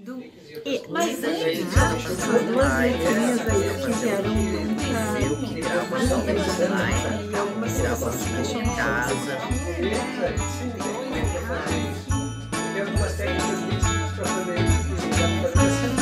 do Mas antes aí, algumas letrinhas aí que vieram e algumas pessoas se questionam em casa. Tem algumas técnicas místicas para poder fazer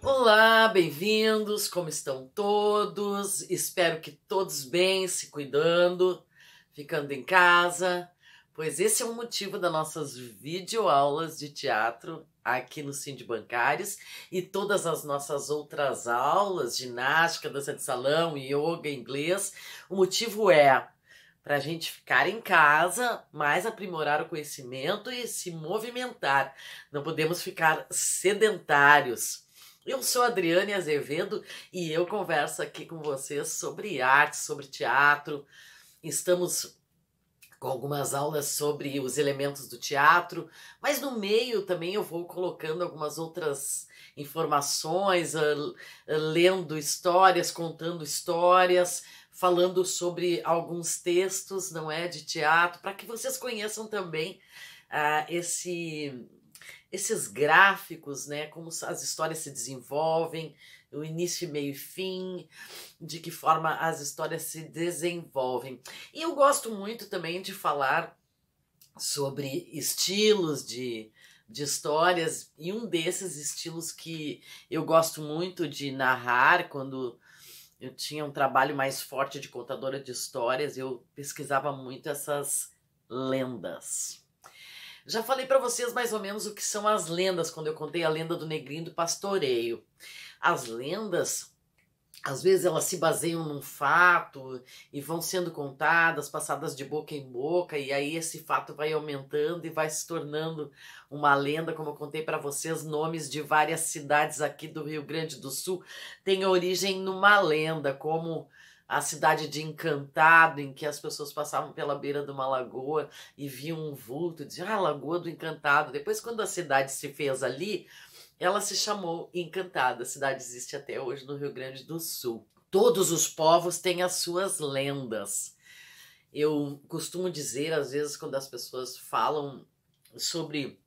Olá, bem-vindos, como estão todos? Espero que todos bem, se cuidando, ficando em casa, pois esse é o motivo das nossas videoaulas de teatro aqui no Cine Bancários e todas as nossas outras aulas, ginástica, dança de salão, yoga, inglês. O motivo é para a gente ficar em casa, mais aprimorar o conhecimento e se movimentar. Não podemos ficar sedentários. Eu sou Adriane Azevedo e eu converso aqui com vocês sobre arte, sobre teatro. Estamos com algumas aulas sobre os elementos do teatro, mas no meio também eu vou colocando algumas outras informações, lendo histórias, contando histórias, falando sobre alguns textos, não é, de teatro, para que vocês conheçam também esses gráficos, né, como as histórias se desenvolvem, o início, meio e fim, de que forma as histórias se desenvolvem. E eu gosto muito também de falar sobre estilos de histórias, e um desses estilos que eu gosto muito de narrar, quando eu tinha um trabalho mais forte de contadora de histórias, eu pesquisava muito essas lendas. Já falei para vocês mais ou menos o que são as lendas, quando eu contei a lenda do Negrinho do Pastoreio. As lendas, às vezes elas se baseiam num fato e vão sendo contadas, passadas de boca em boca, e aí esse fato vai aumentando e vai se tornando uma lenda. Como eu contei para vocês, nomes de várias cidades aqui do Rio Grande do Sul têm origem numa lenda, como a cidade de Encantado, em que as pessoas passavam pela beira de uma lagoa e viam um vulto e diziam, Lagoa do Encantado. Depois, quando a cidade se fez ali, ela se chamou Encantada. A cidade existe até hoje no Rio Grande do Sul. Todos os povos têm as suas lendas. Eu costumo dizer, às vezes, quando as pessoas falam sobre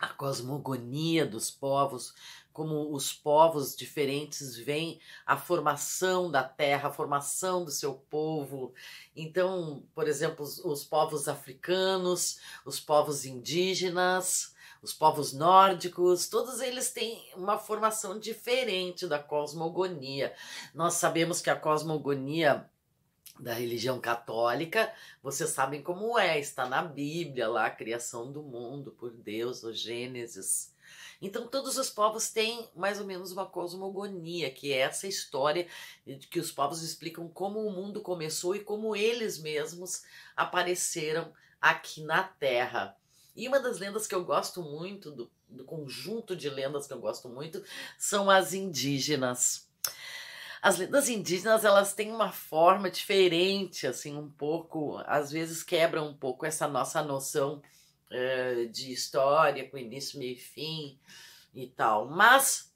a cosmogonia dos povos, como os povos diferentes veem a formação da terra, a formação do seu povo. Então, por exemplo, os povos africanos, os povos indígenas, os povos nórdicos, todos eles têm uma formação diferente da cosmogonia. Nós sabemos que a cosmogonia da religião católica, vocês sabem como é, está na Bíblia lá, a criação do mundo por Deus, o Gênesis. Então todos os povos têm mais ou menos uma cosmogonia, que é essa história de que os povos explicam como o mundo começou e como eles mesmos apareceram aqui na Terra. E uma das lendas que eu gosto muito, do conjunto de lendas que eu gosto muito, são as indígenas. As lendas indígenas, elas têm uma forma diferente, assim, um pouco, às vezes quebram um pouco essa nossa noção de história, com início, meio e fim e tal. Mas,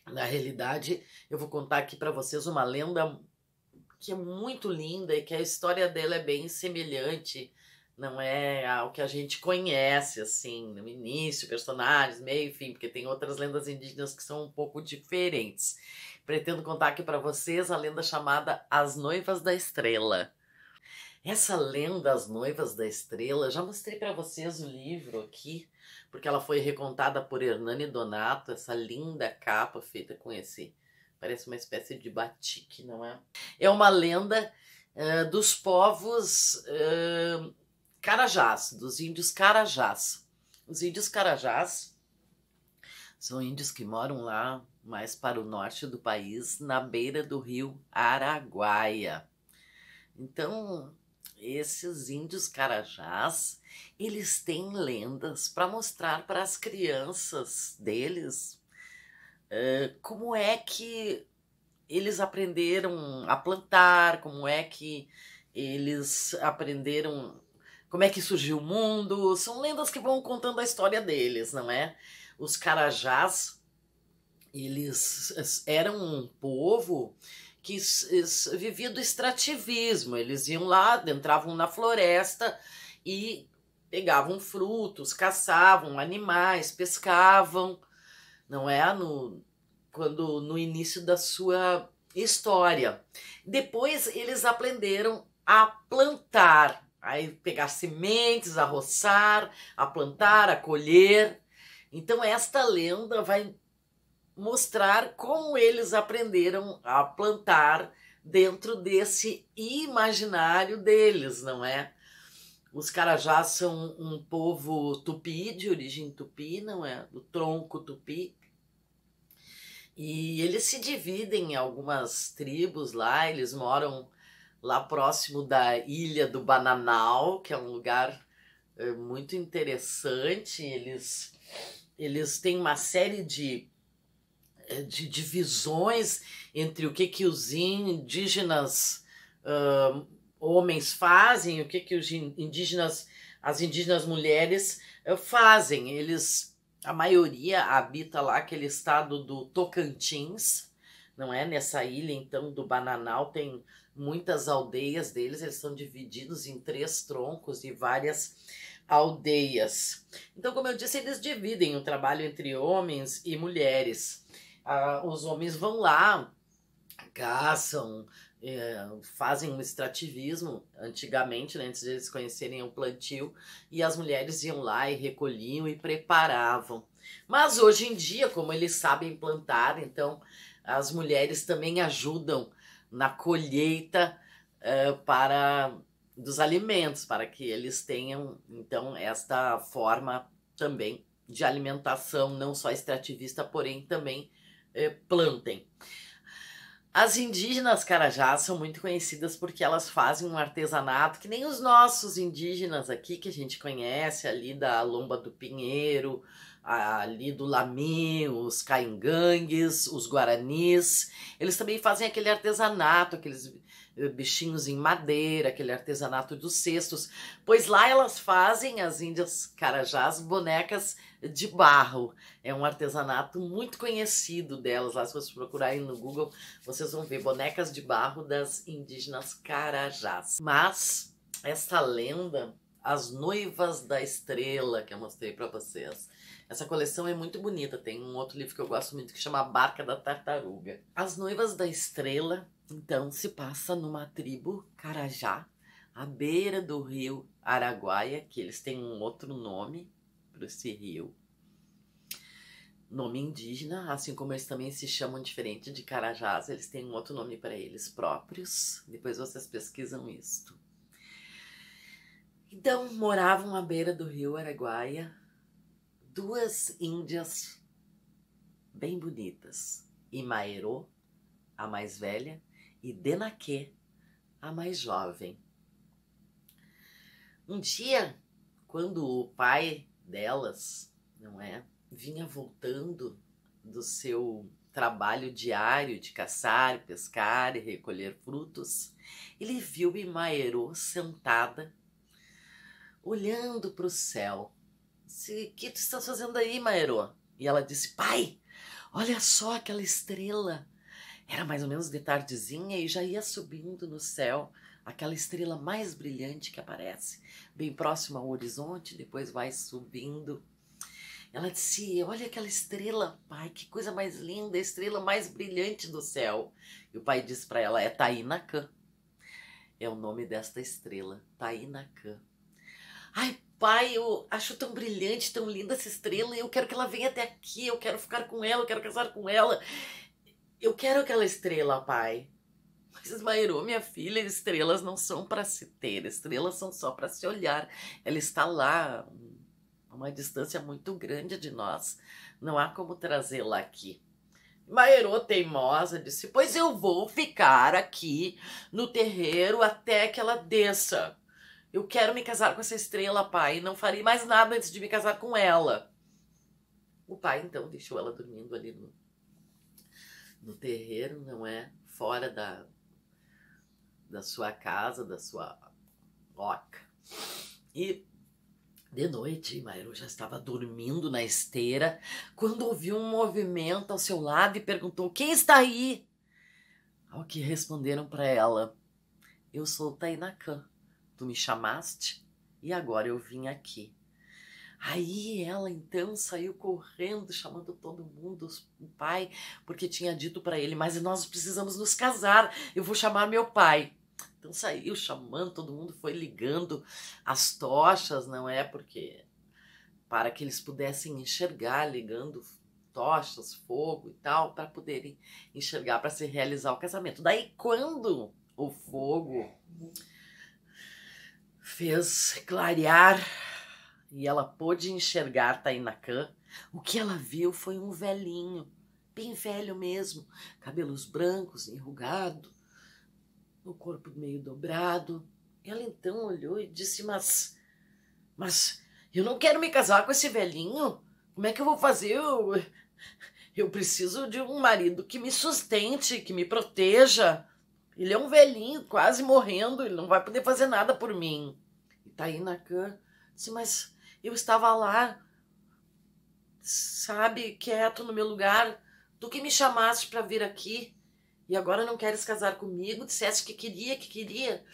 na realidade, eu vou contar aqui para vocês uma lenda que é muito linda e que a história dela é bem semelhante, não é ao que a gente conhece, assim, no início, personagens, meio e fim, porque tem outras lendas indígenas que são um pouco diferentes. Pretendo contar aqui para vocês a lenda chamada As Noivas da Estrela. Essa lenda, As Noivas da Estrela, já mostrei para vocês o livro aqui, porque ela foi recontada por Hernani Donato, essa linda capa feita com esse, parece uma espécie de batik, não é? É uma lenda dos povos Carajás, dos índios Carajás. Os índios Carajás são índios que moram lá mais para o norte do país, na beira do rio Araguaia. Então, esses índios Carajás, eles têm lendas para mostrar para as crianças deles como é que eles aprenderam a plantar, como é que eles aprenderam, como é que surgiu o mundo. São lendas que vão contando a história deles, não é? Os Carajás, eles eram um povo que vivia do extrativismo. Eles iam lá, entravam na floresta e pegavam frutos, caçavam animais, pescavam, não é? No início da sua história. Depois eles aprenderam a plantar, aí pegar sementes, a roçar, a plantar, a colher. Então esta lenda vai mostrar como eles aprenderam a plantar dentro desse imaginário deles, não é? Os Carajás são um povo tupi, de origem tupi, não é? Do tronco tupi. E eles se dividem em algumas tribos lá, eles moram lá próximo da ilha do Bananal, que é um lugar muito interessante. Eles têm uma série de divisões entre o que os indígenas homens fazem, o que as indígenas mulheres fazem. A maioria habita lá aquele estado do Tocantins, não é? Nessa ilha, então, do Bananal, tem muitas aldeias deles, eles são divididos em 3 troncos e várias aldeias. Então, como eu disse, eles dividem o trabalho entre homens e mulheres. Os homens vão lá, caçam, fazem um extrativismo antigamente, né, antes de eles conhecerem o plantio, e as mulheres iam lá e recolhiam e preparavam. Mas hoje em dia, como eles sabem plantar, então as mulheres também ajudam na colheita dos alimentos, para que eles tenham então esta forma também de alimentação, não só extrativista, porém também plantem. As indígenas Carajás são muito conhecidas porque elas fazem um artesanato que nem os nossos indígenas aqui, que a gente conhece, ali da Lomba do Pinheiro, ali do Lami, os caingangues, os guaranis. Eles também fazem aquele artesanato, aqueles bichinhos em madeira, aquele artesanato dos cestos, pois lá elas fazem, as índias Carajás, bonecas de barro. É um artesanato muito conhecido delas. Lá, se vocês procurarem no Google, vocês vão ver bonecas de barro das indígenas Carajás. Mas essa lenda, As Noivas da Estrela, que eu mostrei para vocês, essa coleção é muito bonita. Tem um outro livro que eu gosto muito que chama Barca da Tartaruga. As Noivas da Estrela, então, se passa numa tribo Carajá, à beira do rio Araguaia, que eles têm um outro nome para esse rio, nome indígena, assim como eles também se chamam diferente de Carajás, eles têm um outro nome para eles próprios. Depois vocês pesquisam isto. Então, moravam à beira do rio Araguaia 2 índias bem bonitas, Imaerô, a mais velha, e Denaquê, a mais jovem. Um dia, quando o pai delas, não é, vinha voltando do seu trabalho diário de caçar, pescar e recolher frutos, ele viu Imaerô sentada, olhando para o céu. Disse: "O que tu estás fazendo aí, Imaerô?" E ela disse: "Pai, olha só aquela estrela." Era mais ou menos de tardezinha e já ia subindo no céu aquela estrela mais brilhante que aparece, bem próxima ao horizonte, depois vai subindo. Ela disse: "Olha aquela estrela, pai, que coisa mais linda, a estrela mais brilhante do céu." E o pai disse para ela: "É Tainacã. É o nome desta estrela, Tainacã." "Ai, pai, eu acho tão brilhante, tão linda essa estrela, e eu quero que ela venha até aqui, eu quero ficar com ela, eu quero casar com ela. Eu quero aquela estrela, pai." "Mas, Ismaelô, minha filha, estrelas não são para se ter, estrelas são só para se olhar. Ela está lá, a uma distância muito grande de nós. Não há como trazê-la aqui." Maerô, teimosa, disse: "Pois eu vou ficar aqui no terreiro até que ela desça. Eu quero me casar com essa estrela, pai, e não farei mais nada antes de me casar com ela." O pai, então, deixou ela dormindo ali no terreiro, não é? Fora da sua casa, da sua oca. E de noite, Maerô já estava dormindo na esteira, quando ouviu um movimento ao seu lado e perguntou: "Quem está aí?" Ao que responderam para ela: eu sou Tainacã, tu me chamaste e agora eu vim aqui. Aí ela então saiu correndo, chamando todo mundo, o pai, porque tinha dito para ele: mas nós precisamos nos casar, eu vou chamar meu pai. Então saiu chamando todo mundo, foi ligando as tochas, não é? Porque para que eles pudessem enxergar, ligando tochas, fogo e tal, para poderem enxergar, para se realizar o casamento. Daí quando o fogo fez clarear e ela pôde enxergar Tainacã, o que ela viu foi um velhinho, bem velho mesmo, cabelos brancos, enrugado, o corpo meio dobrado. Ela então olhou e disse: mas eu não quero me casar com esse velhinho. Como é que eu vou fazer? Eu preciso de um marido que me sustente, que me proteja. Ele é um velhinho, quase morrendo, ele não vai poder fazer nada por mim. E Tainacã disse: mas eu estava lá, sabe, quieto no meu lugar. Tu que me chamaste para vir aqui e agora não queres casar comigo? Disseste que queria.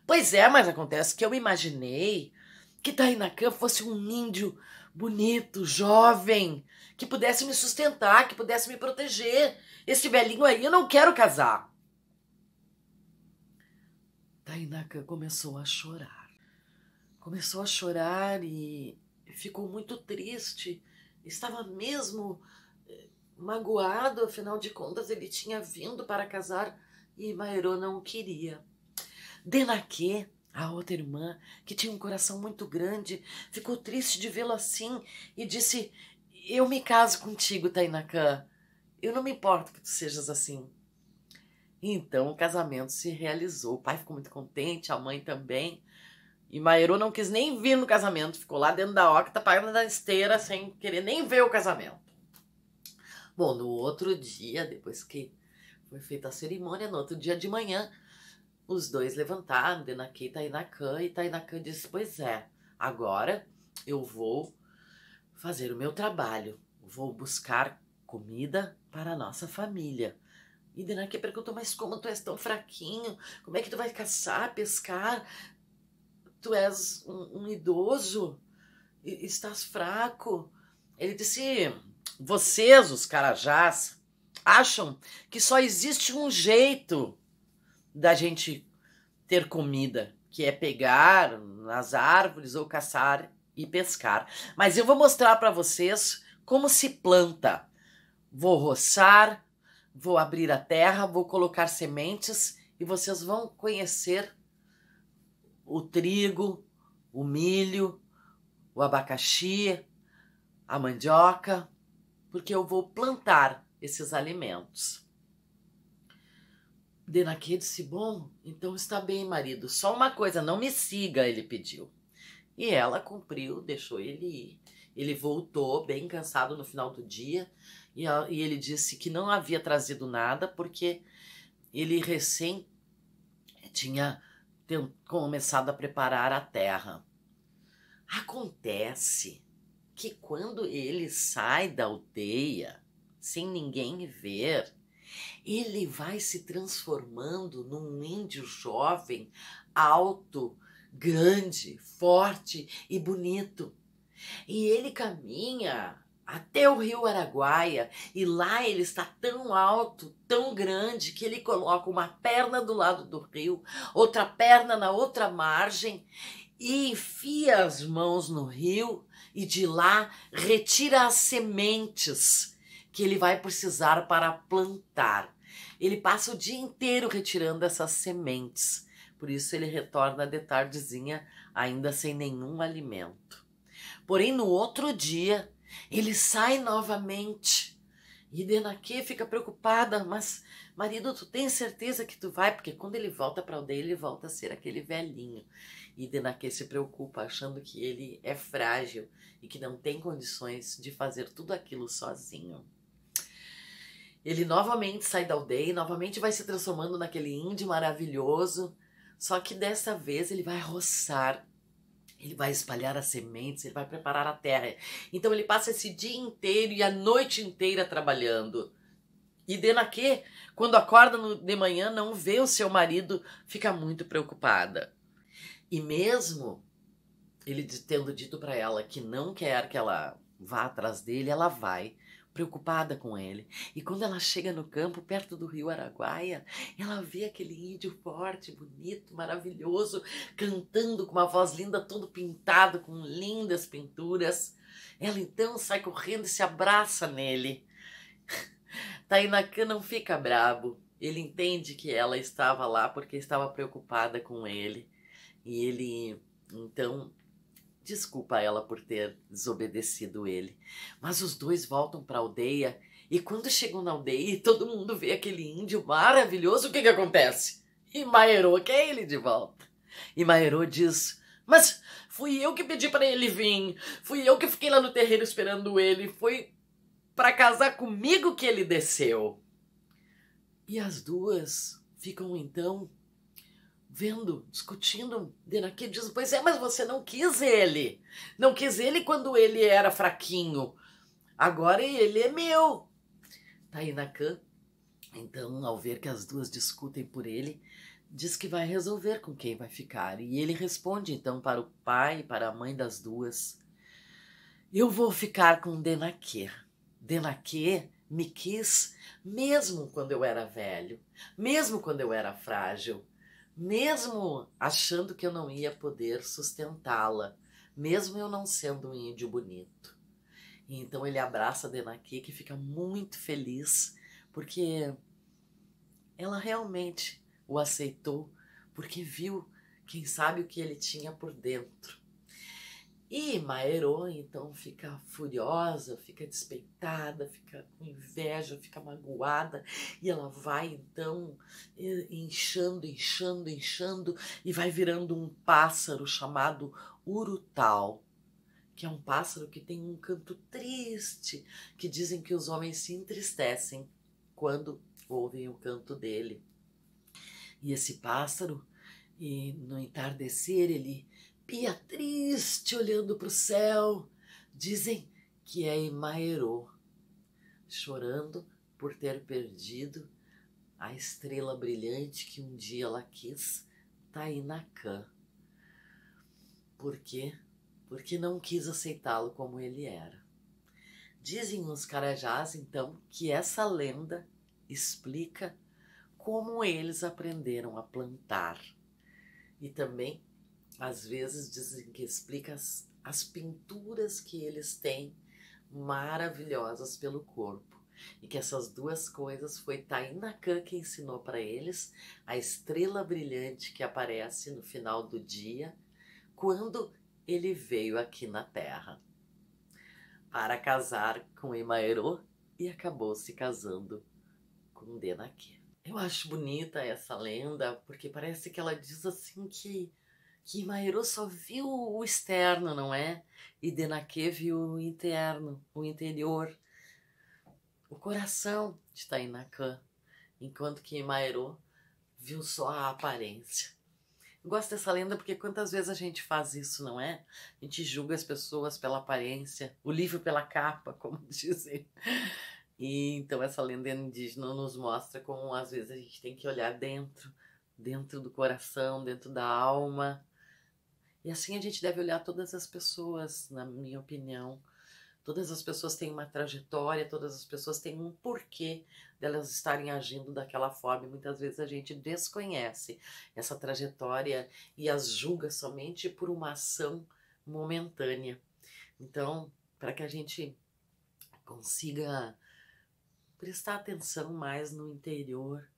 Pois é, mas acontece que eu imaginei que Tainacã fosse um índio bonito, jovem, que pudesse me sustentar, que pudesse me proteger. Esse velhinho aí eu não quero casar. Tainacã começou a chorar. Começou a chorar e ficou muito triste. Estava mesmo magoado, afinal de contas ele tinha vindo para casar e Maerô não queria. Denaquê, a outra irmã, que tinha um coração muito grande, ficou triste de vê-lo assim e disse: eu me caso contigo, Tainacã. Eu não me importo que tu sejas assim. Então o casamento se realizou. O pai ficou muito contente, a mãe também. E Maerô não quis nem vir no casamento, ficou lá dentro da oca, pagando na esteira, sem querer nem ver o casamento. Bom, no outro dia, depois que foi feita a cerimônia, no outro dia de manhã, os dois levantaram, Denaquê e Tainacã, e Tainacã disse: pois é, agora eu vou fazer o meu trabalho, vou buscar comida para a nossa família. E Denaquê perguntou: mas como tu és tão fraquinho? Como é que tu vai caçar, pescar? Tu és um idoso, estás fraco. Ele disse: vocês, os carajás, acham que só existe um jeito da gente ter comida, que é pegar nas árvores ou caçar e pescar. Mas eu vou mostrar para vocês como se planta. Vou roçar, vou abrir a terra, vou colocar sementes e vocês vão conhecer o trigo, o milho, o abacaxi, a mandioca, porque eu vou plantar esses alimentos. Denaquê disse: bom, então está bem, marido. Só uma coisa, não me siga, ele pediu. E ela cumpriu, deixou ele ir. Ele voltou bem cansado no final do dia e ele disse que não havia trazido nada porque ele recém tinha começado a preparar a terra. Acontece que quando ele sai da aldeia, sem ninguém ver, ele vai se transformando num índio jovem, alto, grande, forte e bonito. E ele caminha até o rio Araguaia e lá ele está tão alto, tão grande, que ele coloca uma perna do lado do rio, outra perna na outra margem e enfia as mãos no rio e de lá retira as sementes que ele vai precisar para plantar. Ele passa o dia inteiro retirando essas sementes, por isso ele retorna de tardezinha ainda sem nenhum alimento. Porém, no outro dia, ele sai novamente. E Denaquê fica preocupada: mas, marido, tu tens certeza que tu vai? Porque quando ele volta para a aldeia, ele volta a ser aquele velhinho. E Denaquê se preocupa, achando que ele é frágil e que não tem condições de fazer tudo aquilo sozinho. Ele novamente sai da aldeia, novamente vai se transformando naquele índio maravilhoso, só que dessa vez ele vai roçar. Ele vai espalhar as sementes, ele vai preparar a terra. Então ele passa esse dia inteiro e a noite inteira trabalhando. E Denakê, quando acorda de manhã, não vê o seu marido, fica muito preocupada. E mesmo ele tendo dito para ela que não quer que ela vá atrás dele, ela vai, preocupada com ele. E quando ela chega no campo, perto do rio Araguaia, ela vê aquele índio forte, bonito, maravilhoso, cantando com uma voz linda, todo pintado, com lindas pinturas. Ela então sai correndo e se abraça nele. Tainakã não fica brabo. Ele entende que ela estava lá porque estava preocupada com ele. E ele, então, desculpa ela por ter desobedecido ele. Mas os dois voltam para a aldeia. E quando chegam na aldeia e todo mundo vê aquele índio maravilhoso, o que acontece? Imaerô quer ele de volta. Imaerô diz: mas fui eu que pedi para ele vir. Fui eu que fiquei lá no terreiro esperando ele. Foi para casar comigo que ele desceu. E as duas ficam então vendo, discutindo. Denakê diz: pois é, mas você não quis ele. Não quis ele quando ele era fraquinho. Agora ele é meu. Tainakã, então, ao ver que as duas discutem por ele, diz que vai resolver com quem vai ficar. E ele responde então para o pai e para a mãe das duas: eu vou ficar com Denakê. Denakê me quis mesmo quando eu era velho, mesmo quando eu era frágil, mesmo achando que eu não ia poder sustentá-la, mesmo eu não sendo um índio bonito. E então ele abraça Denakê, que fica muito feliz, porque ela realmente o aceitou, porque viu, quem sabe, o que ele tinha por dentro. E Maerô então fica furiosa, fica despeitada, fica com inveja, fica magoada, e ela vai então inchando e vai virando um pássaro chamado urutau, que é um pássaro que tem um canto triste, que dizem que os homens se entristecem quando ouvem o canto dele. E esse pássaro, no entardecer, ele pia triste olhando para o céu. Dizem que é Imaerô, chorando por ter perdido a estrela brilhante que um dia ela quis, Tainakã. Por quê? Porque não quis aceitá-lo como ele era. Dizem os Carajás, então, que essa lenda explica como eles aprenderam a plantar. E também, às vezes, dizem que explica as pinturas que eles têm maravilhosas pelo corpo. E que essas duas coisas foi Tainakã que ensinou para eles a estrela brilhante que aparece no final do dia, quando ele veio aqui na Terra para casar com Imaerô e acabou se casando com Denakê. Eu acho bonita essa lenda, porque parece que ela diz assim que Imaerô só viu o externo, não é? E Denakê viu o interno, o interior, o coração de Tainakã, enquanto que Imaerô viu só a aparência. Eu gosto dessa lenda porque quantas vezes a gente faz isso, não é? A gente julga as pessoas pela aparência, o livro pela capa, como dizem. E então essa lenda indígena nos mostra como às vezes a gente tem que olhar dentro do coração, dentro da alma. E assim a gente deve olhar todas as pessoas, na minha opinião. Todas as pessoas têm uma trajetória, todas as pessoas têm um porquê delas estarem agindo daquela forma. E muitas vezes a gente desconhece essa trajetória e as julga somente por uma ação momentânea. Então, para que a gente consiga prestar atenção mais no interior,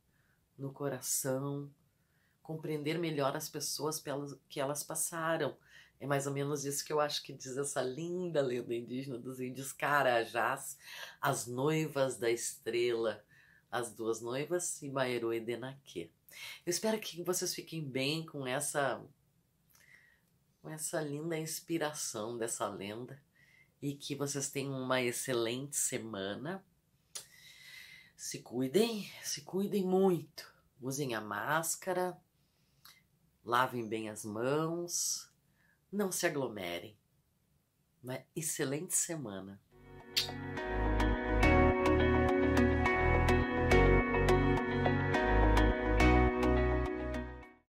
no coração, compreender melhor as pessoas pelas que elas passaram. É mais ou menos isso que eu acho que diz essa linda lenda indígena dos índios Carajás, as noivas da estrela, as duas noivas, Imaerô e Denakê. Eu espero que vocês fiquem bem com essa linda inspiração dessa lenda e que vocês tenham uma excelente semana. Se cuidem muito. Usem a máscara, lavem bem as mãos, não se aglomerem. Uma excelente semana.